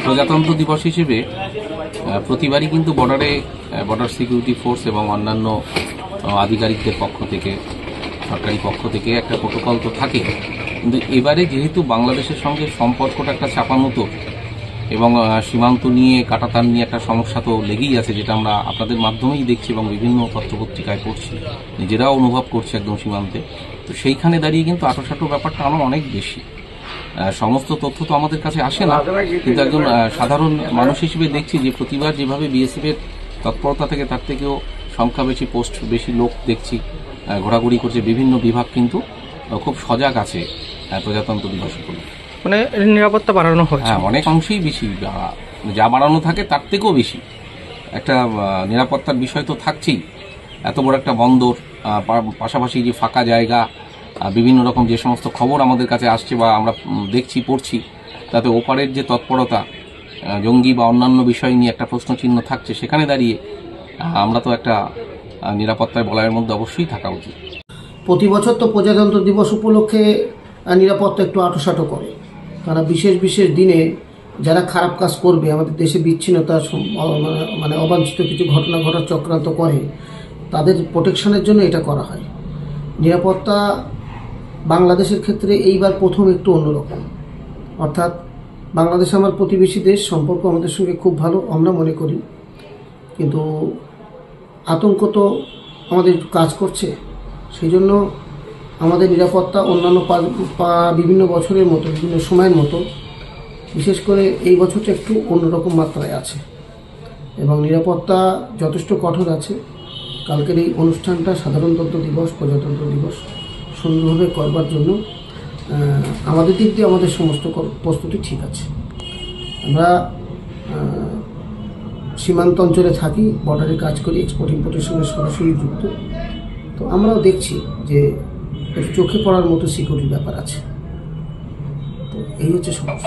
প্রজাতন্ত্র দিবস হিসেবে প্রতিবারই কিন্তু বর্ডার সিকিউরিটি ফোর্স এবং অন্যান্য আধিকারিকদের পক্ষ থেকে, সরকারি পক্ষ থেকে একটা প্রোটোকল তো থাকে, কিন্তু এবারে যেহেতু বাংলাদেশের সঙ্গে সম্পর্কটা একটা চাপামতো এবং সীমান্ত নিয়ে কাটাতার নিয়ে একটা সমস্যা তো লেগেই আছে, যেটা আমরা আপনাদের মাধ্যমেই দেখছি এবং বিভিন্ন পত্রপত্রিকায় পড়ছি, নিজেরাও অনুভব করছি একদম সীমান্তে। তো সেইখানে দাঁড়িয়ে কিন্তু আটোসাটো ব্যাপারটা আরও অনেক বেশি। সমস্ত তথ্য তো আমাদের কাছে আসে না, কিন্তু একজন সাধারণ মানুষ হিসেবে দেখছি যে প্রতিবার যেভাবে বিএসএফের তৎপরতা থেকে তার থেকেও সংখ্যা বেশি, পোস্ট বেশি লোক দেখছি ঘোরাঘুরি করছে। বিভিন্ন বিভাগ কিন্তু খুব সজাগ আছে প্রজাতন্ত্র দিবস উপলক্ষে। মানে নিরাপত্তা বাড়ানো হচ্ছে। হ্যাঁ, অনেক অংশেই বেশি, যা বাড়ানো থাকে তার থেকেও বেশি একটা নিরাপত্তার বিষয় তো থাকছেই। এত বড় একটা বন্দর, পাশাপাশি যে ফাঁকা জায়গা, বিভিন্ন রকম যে সমস্ত খবর আমাদের কাছে আসছে বা আমরা দেখছি, পড়ছি, তাতে ওপারের যে তৎপরতা, জঙ্গি বা অন্যান্য বিষয় নিয়ে একটা প্রশ্নচিহ্ন থাকছে। সেখানে দাঁড়িয়ে আমরা তো একটা নিরাপত্তার বলয়ের মধ্যে অবশ্যই থাকা উচিত। প্রতি বছর তো প্রজাতন্ত্র দিবস উপলক্ষে নিরাপত্তা একটু আঁটোসাঁটো করে, তারা বিশেষ বিশেষ দিনে যারা খারাপ কাজ করবে, আমাদের দেশে বিচ্ছিন্নতা মানে অবাঞ্ছিত কিছু ঘটনা ঘটার চক্রান্ত করে, তাদের প্রোটেকশনের জন্য এটা করা হয়। নিরাপত্তা বাংলাদেশের ক্ষেত্রে এইবার প্রথম একটু অন্যরকম, অর্থাৎ বাংলাদেশ আমার প্রতিবেশী দেশ, সম্পর্ক আমাদের সঙ্গে খুব ভালো আমরা মনে করি, কিন্তু আতঙ্ক তো আমাদের কাজ করছে। সেই জন্য আমাদের নিরাপত্তা অন্যান্য বিভিন্ন বছরের মতো, বিভিন্ন সময়ের মতো, বিশেষ করে এই বছরটা একটু অন্যরকম মাত্রায় আছে এবং নিরাপত্তা যথেষ্ট কঠোর আছে। কালকের এই অনুষ্ঠানটা সাধারণতন্ত্র দিবস, প্রজাতন্ত্র দিবস সুন্দরভাবে করবার জন্য আমাদের দিক দিয়ে আমাদের সমস্ত প্রস্তুতি ঠিক আছে। আমরা সীমান্ত অঞ্চলে থাকি, বর্ডারে কাজ করি, এক্সপোর্ট ইম্পোর্টের সঙ্গে সরাসরি যুক্ত, তো আমরাও দেখছি যে একটু চোখে পড়ার মতো সিকিউরিটির ব্যাপার আছে। তো এই হচ্ছে সমস্যা।